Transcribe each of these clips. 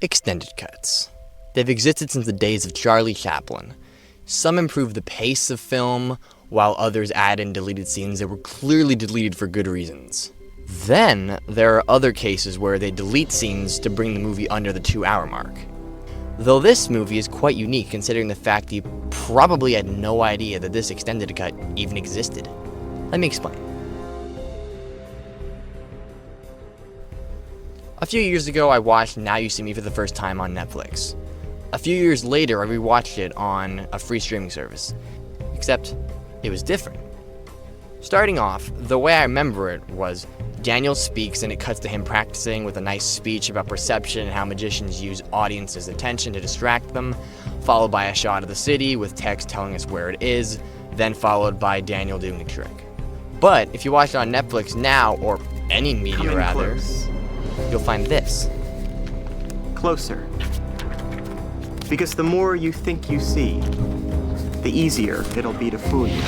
Extended cuts. They've existed since the days of Charlie Chaplin. Some improve the pace of film, while others add in deleted scenes that were clearly deleted for good reasons. Then, there are other cases where they delete scenes to bring the movie under the 2-hour mark. Though this movie is quite unique considering the fact that you probably had no idea that this extended cut even existed. Let me explain. A few years ago, I watched Now You See Me for the first time on Netflix. A few years later, I rewatched it on a free streaming service. Except, it was different. Starting off, the way I remember it was Daniel speaks and it cuts to him practicing with a nice speech about perception and how magicians use audiences' attention to distract them, followed by a shot of the city with text telling us where it is, then followed by Daniel doing a trick. But if you watch it on Netflix now, or any media rather, you'll find this. Closer. Because the more you think you see, the easier it'll be to fool you.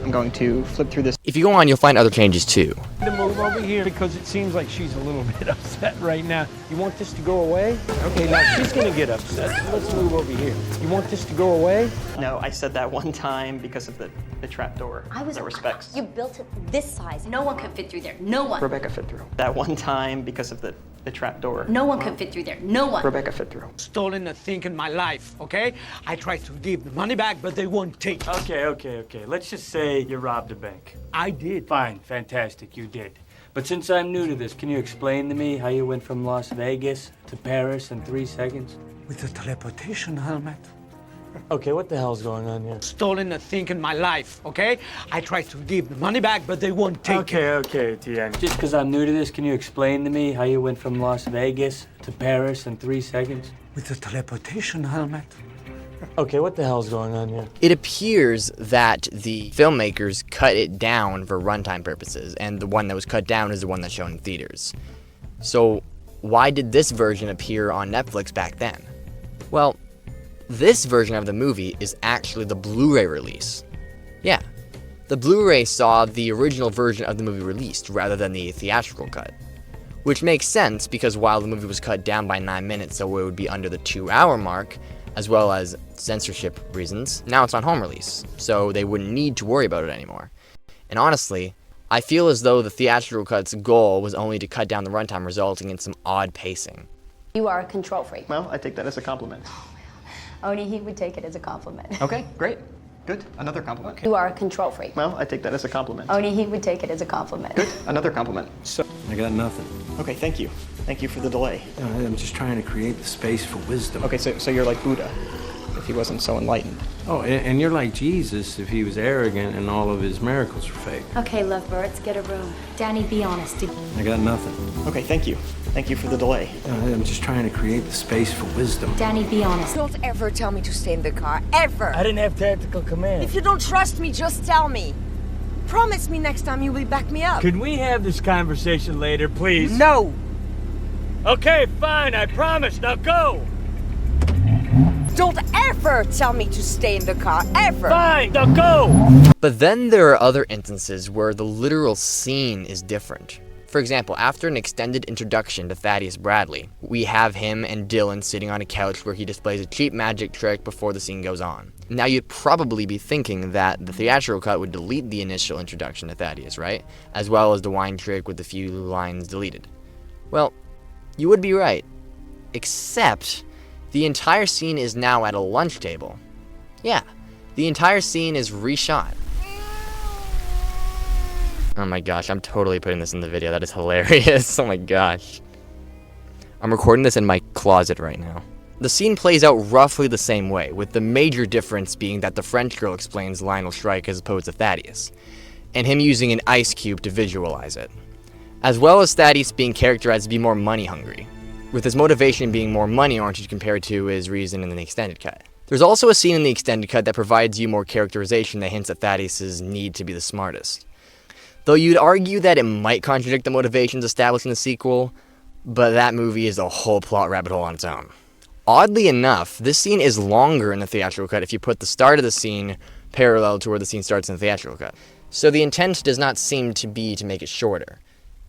I'm going to flip through this. If you go on, you'll find other changes too. To move over here because it seems like she's a little bit upset right now. You want this to go away? Okay, now she's gonna get upset, so let's move over here. You want this to go away? No, I said that one time because of the trap door. No respects. You built it this size. No one could fit through there. No one. Rebecca fit through. That one time because of the trap door. No one could fit through there. No one. Rebecca fit through. Stolen a thing in my life, okay? I tried to give the money back, but they won't take it. Okay. Let's just say you robbed a bank. I did. Fine, fantastic, you did. But since I'm new to this, can you explain to me how you went from Las Vegas to Paris in 3 seconds? With a teleportation helmet. Okay, what the hell's going on here? Stolen a thing in my life, okay? I tried to give the money back, but they won't take it. Okay, Tien. Just because I'm new to this, can you explain to me how you went from Las Vegas to Paris in 3 seconds? With a teleportation helmet. Okay, what the hell's going on here? It appears that the filmmakers cut it down for runtime purposes, and the one that was cut down is the one that's shown in theaters. So, why did this version appear on Netflix back then? Well, this version of the movie is actually the Blu-ray release. Yeah, the Blu-ray saw the original version of the movie released rather than the theatrical cut. Which makes sense because while the movie was cut down by 9 minutes so it would be under the 2-hour mark, as well as censorship reasons, now it's on home release, so they wouldn't need to worry about it anymore. And honestly, I feel as though the theatrical cut's goal was only to cut down the runtime, resulting in some odd pacing. You are a control freak. Well, I take that as a compliment. Only he would take it as a compliment. Okay, great. Good. Another compliment. You are a control freak. Well, I take that as a compliment. Only he would take it as a compliment. Good. Another compliment. So, I got nothing. Okay, thank you. Thank you for the delay. I'm just trying to create the space for wisdom. Okay, so you're like Buddha, if he wasn't so enlightened. Oh, and you're like Jesus if he was arrogant and all of his miracles were fake. Okay, lovebirds, get a room. Danny, be honest. I got nothing. Okay, thank you. Thank you for the delay. I'm just trying to create the space for wisdom. Danny, be honest. Don't ever tell me to stay in the car, ever. I didn't have tactical command. If you don't trust me, just tell me. Promise me next time you will back me up. Can we have this conversation later, please? No. Okay, fine, I promise. Now go! Don't ever tell me to stay in the car, ever. Fine, now go! But then there are other instances where the literal scene is different. For example, after an extended introduction to Thaddeus Bradley, we have him and Dylan sitting on a couch where he displays a cheap magic trick before the scene goes on. Now you'd probably be thinking that the theatrical cut would delete the initial introduction to Thaddeus, right? As well as the wine trick with the few lines deleted. Well, you would be right. Except, the entire scene is now at a lunch table. Yeah, the entire scene is reshot. Oh my gosh, I'm totally putting this in the video. That is hilarious. Oh my gosh. I'm recording this in my closet right now. The scene plays out roughly the same way, with the major difference being that the French girl explains Lionel Strike as opposed to Thaddeus, and him using an ice cube to visualize it. As well as Thaddeus being characterized to be more money hungry, with his motivation being more money oriented compared to his reason in the extended cut. There's also a scene in the extended cut that provides you more characterization that hints at Thaddeus' need to be the smartest. Though you'd argue that it might contradict the motivations established in the sequel, but that movie is a whole plot rabbit hole on its own. Oddly enough, this scene is longer in the theatrical cut if you put the start of the scene parallel to where the scene starts in the theatrical cut. So the intent does not seem to be to make it shorter.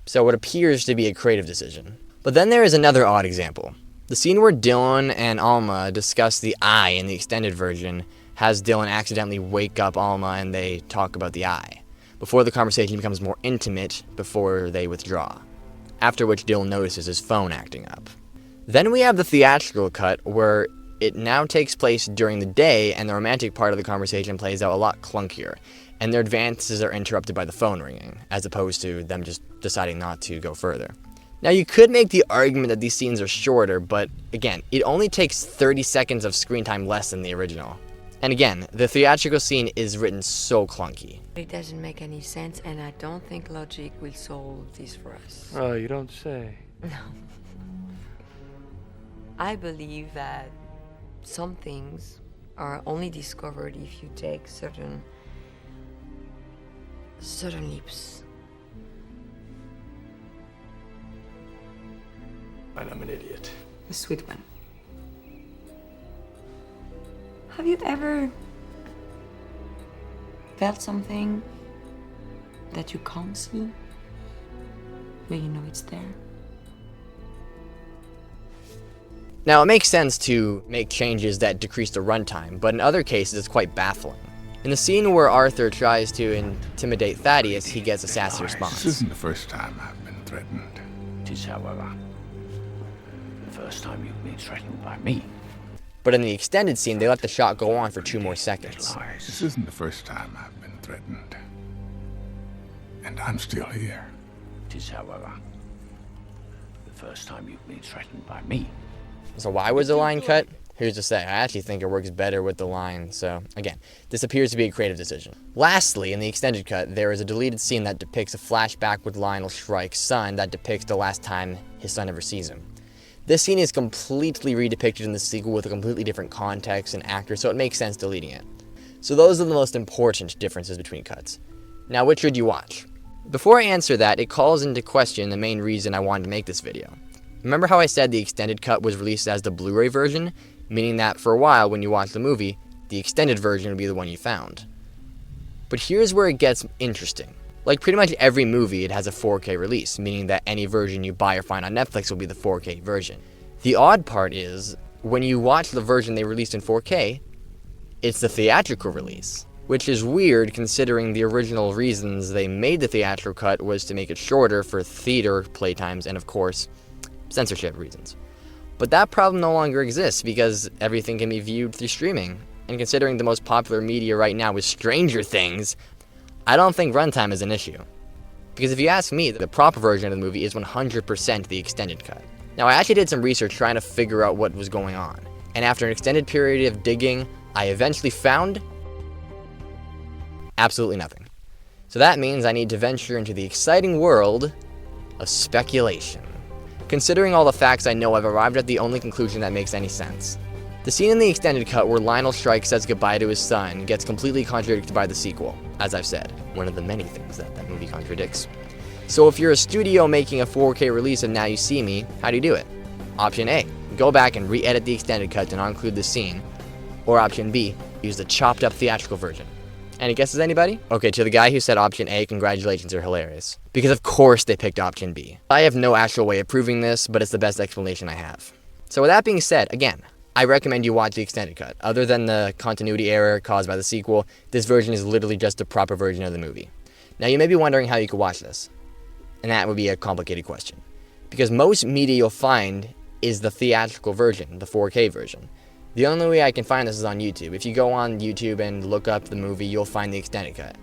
So it appears to be a creative decision. But then there is another odd example. The scene where Dylan and Alma discuss the eye in the extended version has Dylan accidentally wake up Alma and they talk about the eye, before the conversation becomes more intimate before they withdraw, after which Dylan notices his phone acting up. Then we have the theatrical cut where it now takes place during the day and the romantic part of the conversation plays out a lot clunkier, and their advances are interrupted by the phone ringing, as opposed to them just deciding not to go further. Now you could make the argument that these scenes are shorter, but again, it only takes 30 seconds of screen time less than the original. And again, the theatrical scene is written so clunky. It doesn't make any sense, and I don't think logic will solve this for us. Oh, you don't say. No. I believe that some things are only discovered if you take certain leaps. And I'm an idiot. The sweet one. Have you ever felt something that you can't see, but you know it's there? Now it makes sense to make changes that decrease the runtime, but in other cases it's quite baffling. In the scene where Arthur tries to intimidate Thaddeus, he gets a sassy response. This isn't the first time I've been threatened. It is, however, the first time you've been threatened by me. But in the extended scene, they let the shot go on for 2 more seconds. This isn't the first time I've been threatened. And I'm still here. It is, however, the first time you've been threatened by me. So why was the line cut? Who's to say? I actually think it works better with the line, so again, this appears to be a creative decision. Lastly, in the extended cut, there is a deleted scene that depicts a flashback with Lionel Shrike's son that depicts the last time his son ever sees him. This scene is completely redepicted in the sequel with a completely different context and actor, so it makes sense deleting it. So those are the most important differences between cuts. Now, which should you watch? Before I answer that, it calls into question the main reason I wanted to make this video. Remember how I said the extended cut was released as the Blu-ray version, meaning that for a while when you watch the movie, the extended version would be the one you found. But here's where it gets interesting. Like pretty much every movie, it has a 4K release, meaning that any version you buy or find on Netflix will be the 4K version. The odd part is, when you watch the version they released in 4K, it's the theatrical release, which is weird considering the original reasons they made the theatrical cut was to make it shorter for theater playtimes and of course, censorship reasons. But that problem no longer exists because everything can be viewed through streaming. And considering the most popular media right now is Stranger Things, I don't think runtime is an issue. Because if you ask me, the proper version of the movie is 100% the extended cut. Now I actually did some research trying to figure out what was going on. And after an extended period of digging, I eventually found absolutely nothing. So that means I need to venture into the exciting world of speculation. Considering all the facts I know, I've arrived at the only conclusion that makes any sense. The scene in the extended cut where Lionel Shrike says goodbye to his son gets completely contradicted by the sequel, as I've said, one of the many things that movie contradicts. So if you're a studio making a 4K release of Now You See Me, how do you do it? Option A, go back and re-edit the extended cut to not include the scene. Or option B, use the chopped up theatrical version. Any guesses, anybody? Okay, to the guy who said option A, congratulations, you're hilarious. Because of course they picked option B. I have no actual way of proving this, but it's the best explanation I have. So with that being said, again, I recommend you watch the extended cut. Other than the continuity error caused by the sequel, this version is literally just the proper version of the movie. Now you may be wondering how you could watch this. And that would be a complicated question. Because most media you'll find is the theatrical version, the 4K version. The only way I can find this is on YouTube. If you go on YouTube and look up the movie, you'll find the extended cut.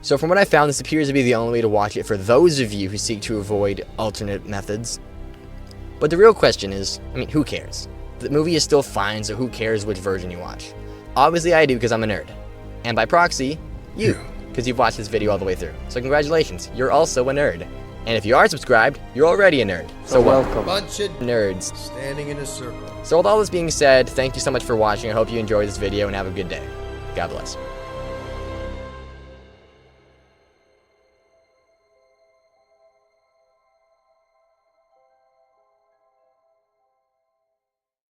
So from what I found, this appears to be the only way to watch it for those of you who seek to avoid alternate methods. But the real question is, who cares? The movie is still fine, so who cares which version you watch? Obviously I do because I'm a nerd. And by proxy, you, because you've watched this video all the way through. So congratulations, you're also a nerd. And if you are subscribed, you're already a nerd. So welcome. Bunch of nerds standing in a circle. So with all this being said, thank you so much for watching. I hope you enjoyed this video and have a good day. God bless.